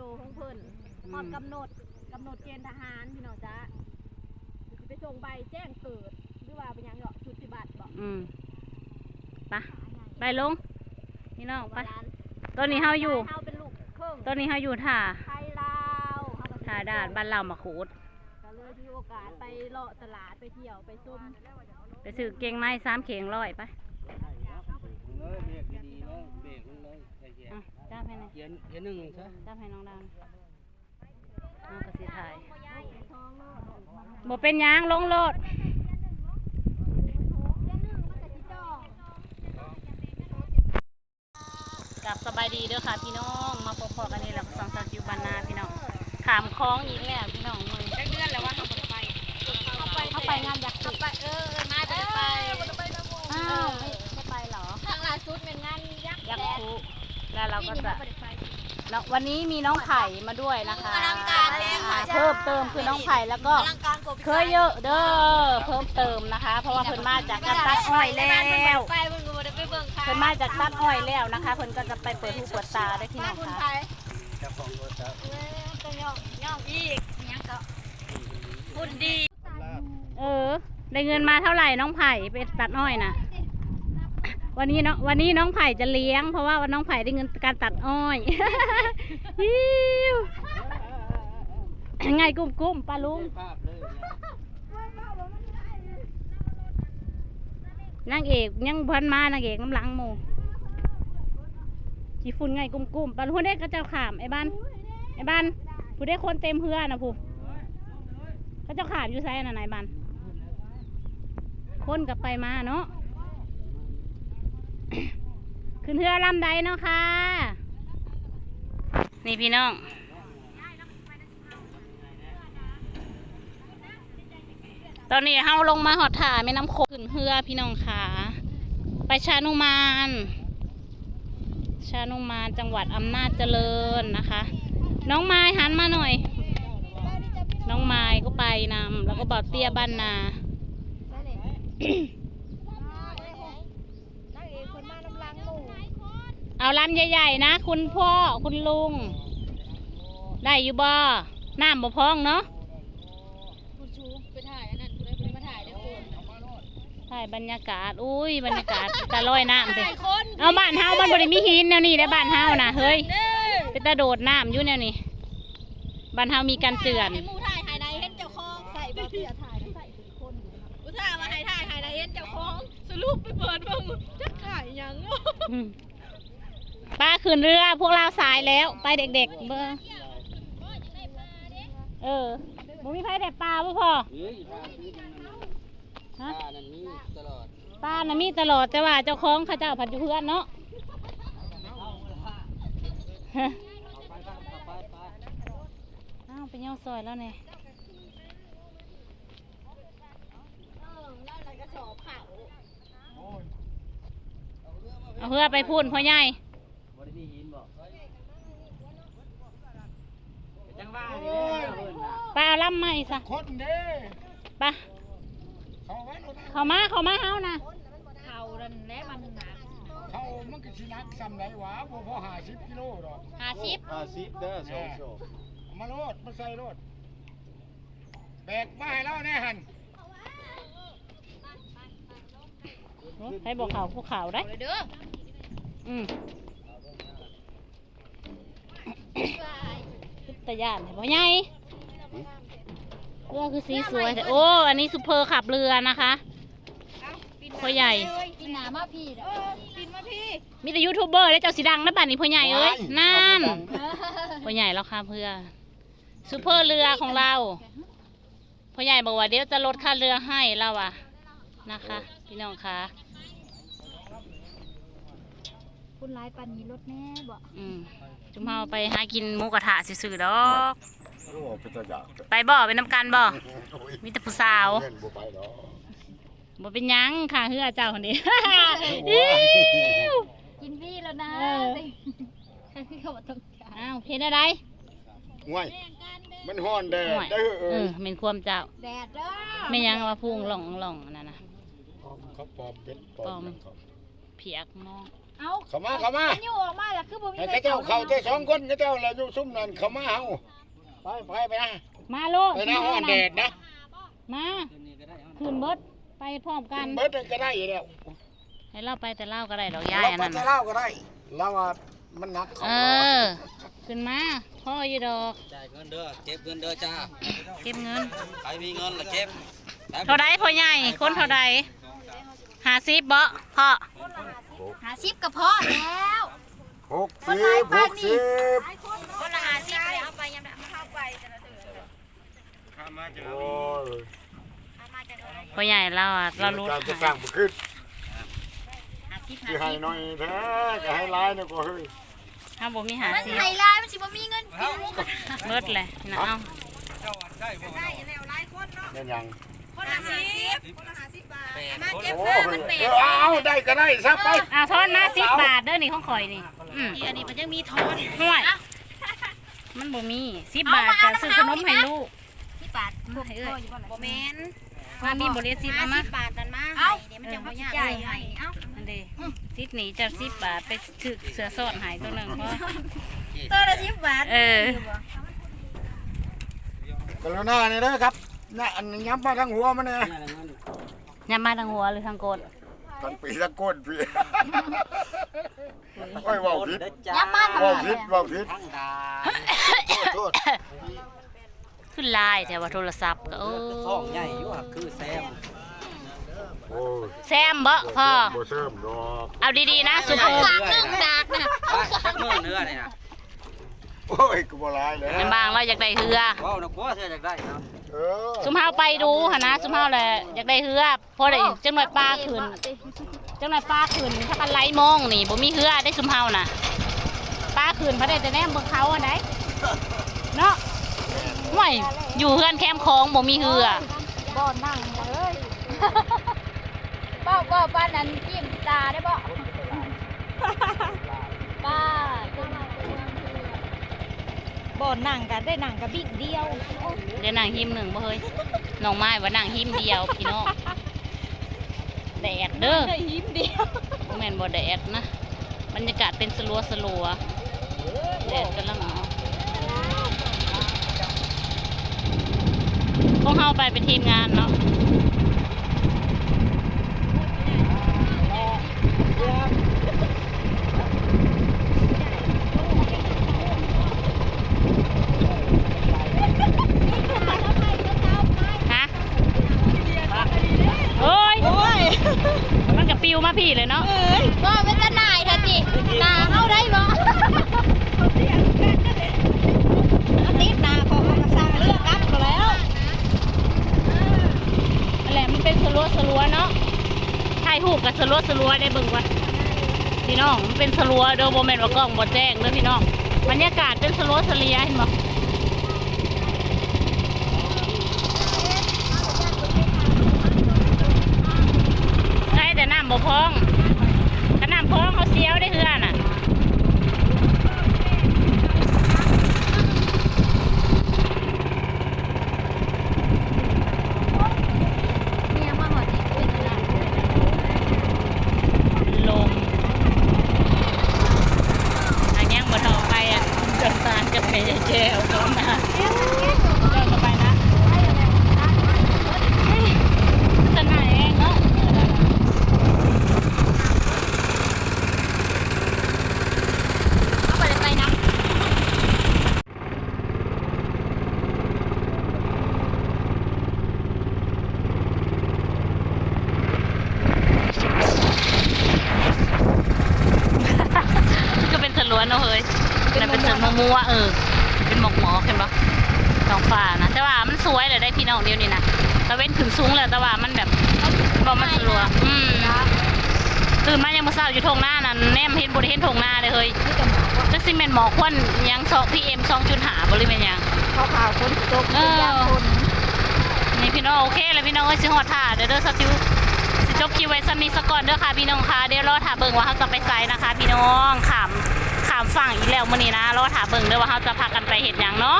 โตของเพิ่นพร้อมกำหนดเกณฑ์ทหารพี่น้องจ้าไปส่งใบแจ้งเกิดหรือว่าเป็นยังเหรอชุดปฏิบัติบอกไปลงพี่น้องไปตอนนี้เฮาอยู่ตอนนี้เฮาอยู่ท่าด่านบ้านเรามาขูดก็เลยมีโอกาสไปเลาะตลาดไปเที่ยวไปซุ่มไปซื้อเก่งไม้3 เข่ง100ไปจ้าให้หน่อยเขียนหนึ่งใช่จ้าให้น้องดาวน้องกสิถ่ายบ่เป็นยางลงโลดกับสบายดีเด้อค่ะพี่น้องมาพบกันนี่แหละสองสาวจิวบานนาพี่น้องขามคล้องอีกแล้วพี่น้องมึงได้เดือนแล้วว่าเขาไปงานยักษ์ไปมาไปอ้าวไม่ไปหรอทางล่าสุดเป็นงานยักษ์แล้วเราก็จะวันนี้มีน้องไผ่มาด้วยนะคะเพิ่มเติมคือน้องไผ่แล้วก็เคยเยอะเด้อเพิ่มเติมนะคะเพราะว่าเพิ่นมาจากการตัดอ้อยแล้วเพิ่นมาจากตัดอ้อยแล้วนะคะเพิ่นก็จะไปเปิดหูเปิดตาได้ที่น้องค่ะย่องอีกยังก็บุญดีได้เงินมาเท่าไหร่น้องไผ่ไปตัดอ้อยน่ะวันนี้น้องไผ่จะเลี้ยงเพราะว่าน้องไผ่ได้เงินการตัดอ้อยไงกุ้มปลาลุงนางเอกยังพันมานางเอกน้ำหลังโมจีฝุ่นไงกุ้มปลาลุงได้กระเจ้าขามไอ้บ้านผู้ได้คนเต็มเพื่อนะผู้กระเจ้าขามอยู่ไซน่ะไหนบ้านคนกับไปมาเนาะขึ้นเรือลำใดเนาะค่ะนี่พี่น้องตอนนี้เฮาลงมาหอดถ่าแม่น้ำโขงขึ้นเรือพี่น้องค่ะไปชานุมานจังหวัดอำนาจเจริญนะคะน้องไม้หันมาหน่อยน้องไม้ก็ไปนำแล้วก็บอกเตี้ยบ้านนาเอาลำใหญ่ๆนะคุณพ่อคุณลุงได้อยู่บ่น้ำบ่พองเนาะคุณชูไปถ่ายอันนั้นคุณได้ไปมาถ่ายได้คุณถ่ายบรรยากาศอุ้ยบรรยากาศตะลอยน้ำเลยเอาบ้านเฮามันบริมีหินแนวนี้ได้บ้านเฮานะเฮ้ยเป็นตะโดดน้ำอยู่แนวนี้บ้านเฮามีการเตือนมูถ่ายหายในเห็นเจ้าของใส่บ่เสียถ่ายใส่เป็นคนอุตส่าห์มาให้ถ่ายหายในเห็นเจ้าของสรุปไปเปิดบ้างจะถ่ายยังป้าขึ้นเรือพวกเราสายแล้วไปเด็กๆเบอร์บ่มีใครแต่ปลาบ่พอฮะปลาน่ะมีตลอดแต่ว่าเจ้าของข้าเจ้าผัดอยู่เพื่อนเนาะอ้าวไปย่อซอยแล้วเนี่ยเอาเพื่อไปพูนพ่อใหญ่ไปเอาล่ำมาอีกซะไปเขามาเฮานะเขาดันแล้วมันหนักเขามันก็สินักซ้ำไหนวะบ่พอ50 กิโลดอก50เด้อ2 โชมาโลดมาใส่โลดแบกมาให้เราแน่หั่นให้บอกเขาภูเขาได้เด้อตะยานพ่อใหญ่เรือคือสีสวยแต่โอ้อันนี้ซุปเปอร์ขับเรือนะคะพ่อใหญ่ปีนมาพี่ปีนมาพี่มีแต่ยูทูบเบอร์แล้วเจ้าสีดังนะป่านนี้พ่อใหญ่เอ้ยนั่นพ่อใหญ่แล้วค่ะเพื่อซุปเปอร์เรือของเราพ่อใหญ่บอกว่าเดี๋ยวจะลดค่าเรือให้เราอะนะคะพี่น้องค่ะคุณร้ายปันนี้รถแน่บ่จุ่มเฮาไปหากินหมูกระทะซื่อๆดอกไปบ่เป็นน้ำกันบ่มีแต่ผู้สาวบ่เป็นยังค่ะเฮือเจ้าคนนี้กินพี่แล้วนะเขาบอกต้องอ้าวเพลอะไรง่วยมันฮ้อนแดดเป็นความเจ้าแดดเด้อไม่ยังว่าพุ่งหล่องนั่นนะเขาปอมเป็ดปอมเพียกมอง เอา เข้ามา อยู่ออกมาแล้วคือบ่มี ให้เจ้าเข้าแต่2คนเจ้าแล้วอยู่ซุ่มนั่นเข้ามาเฮาไปนะ มาโลด ไปนะฮ้อนแดดนะ มาคืนเบิดไปพร้อมกัน เบิดก็ได้อยู่แล้ว ให้เล่าไปแต่เล่าก็ได้ดอกยาย เรา อัน ไป นั้น จะเล่าก็ได้เราว่ามันหนักของ ขึ้นมาพ่ออยู่ดอก จ่ายเงินเด้อเก็บเงินเด้อจ้า เก็บเงิน ใครมีเงินล่ะเก็บ เท่าใดพ่อใหญ่คนเท่าใด50บ่พ่อ 50ก็พอแล้ว 60 คนละ50เลยเอาไปยังได้เข้าไปจะละถือ โอ้ย พ่อใหญ่เราอ่ะเรารู้ การจะสร้างบุขึ้นที่ให้น้อยแท้ก็ให้ร้ายนะก็เฮ้ย ถ้าบ่มี มัน 50 ไฮไลท์มันสิบ่มีเงินกิน เบิดเลยนะเอา ได้แล้วหลายคนเนาะ เป็นยัง คนละ50คนละ50บาทมาเก็บ โอ้ ผ้าย มันแปด เอาได้ก็ได้ซะไป เอาทอนมา10 บาทเด้อนี่ของข่อยนี่อันนี้มันยังมีทอน ห่วยมันบ่มี10 บาทจะซื้อขนมให้ลูก 10 บาทให้เอ้ยบ่แม่น ว่ามีบ่ได้10เอามา 50 บาทนั่นมาให้เดี๋ยวมันจะบ่ยากจ่ายให้เอ้า อันเด้ซิดหนีจะ10 บาทไปซื้อเสื้อซ้อนให้ตัวหนึงพอ ตัวละ10 บาท กรุณาเนี่ยนะครับน่ะอันนี้ย้ำมาทางหัวมันเนี่ย ยามมาทางหัวหรือทางโกน ทางปีทางก้นพี่ค่อยว่าผิด ย้ำมาทำไม ว่าผิด ทั้งดา โทษ ขึ้นไลน์แต่ว่าโทรศัพท์ก็ ท้องใหญ่อยู่อะคือแซม โอ้ย แซมบ่พ่อ บ่เสริมดอก เอาดีๆนะสุภาพ ฝากนึ่งดากนะ จักเนื้อเนื้อนี่นะ โอ้ยกูบ่ร้ายเลย มันบางเราอยากได้เฮือ ว้าวนะกลัวเธออยากได้เนาะ เออ สุภาพไปดูหนนะสุภาพแหละอยากได้เฮือพอได้จังหน่อยปลาขึ้นจังหน่อยปลาขึ้นถ้ากันไล่มองนี่บ่มีเฮือได้สุภาพน่ะปลาขึ้นพอได้แต่แนมเบิ่งเขาอันใดเนาะห่วยอยู่เฮือนแคมป์คลองบ่มีเฮือ บ่นั่งเลยบ่ป้านั้นจิ้มตาได้บ่ป้าบ่นั่งกันได้นั่งกับบิ๊กเดียว เดี๋ยวนั่งหิมหนึ่งบ่เฮ้ยน้องไม้ว่านั่งหิมเดียวพี่น้องแดดเด้อ ได้ยิ้มเดียว บ่แม่นบ่แดดนะบรรยากาศเป็นสลัวแดดกำลังออกพวกเฮาไปเป็นทีมงานเนาะฮะโอ้ยมันกับปิวมาพี่เลยเนาะ ก็เป็นตาหน่ายเถอะจิตาเข้าได้บ่ติดตาพอเขาสร้างเรื่องกลับก็แล้ว นั่นแหละมันเป็นสลัวเนาะถ่ายรูปกับสลัวได้เบิ่งว่าพี่น้องมันเป็นสลัวเด้อบ่แม่นว่ากล้องบ่แจ้งเด้อพี่น้องบรรยากาศเป็นสลัวเห็นบ่ใช่แต่น้ำบ่พองถ้าน้ำพองเขาเสียวได้เฮือน่ะเนี่ยมาหอดอีกเป็นอะไร ลมอันยังบ่ทอไปอ่ะจนตาลกับแม่ยายแจ้วก่อนนะเดินเข้าไปนะสนายเองเนาะ เอาไปเลยไปนะ ก็เป็นสลัวเนาะเฮ้ยนั่นเป็นสวนมัวเป็นหมอกเห็นปะท้องฟ้านะแต่ว่ามันสวยเลยได้พี่น้องเดียวนี่นะตะเว้นขึ้นสูงเลยแต่ว่ามันแบบบอกมันสลัวตื่นมายังมาเศร้าอยู่ทงหน้านั่นแนมเห็นบริเห็นทงหน้าเลยเฮ้ยจักซิเมนหมอกควันยังPM 2.5บริเวณยัง ขาวๆคนตกเป็นยางคน นี่พี่น้องโอเคเลยพี่น้องเอ้ยสิฮอดท่าเด้อสักทิวสิจบคิวไว้ซ้ำนี้สักก่อนเด้อค่ะพี่น้องค่ะเดี๋ยวรอถ่าเบิ่งว่าเขาจะไปไซนะคะ พี่น้องขามฝั่งอีกแล้วมื้อนี้นะรอถ่าเบิ่งเด้อว่าเขาจะพากันไปเฮ็ดหยังเนาะ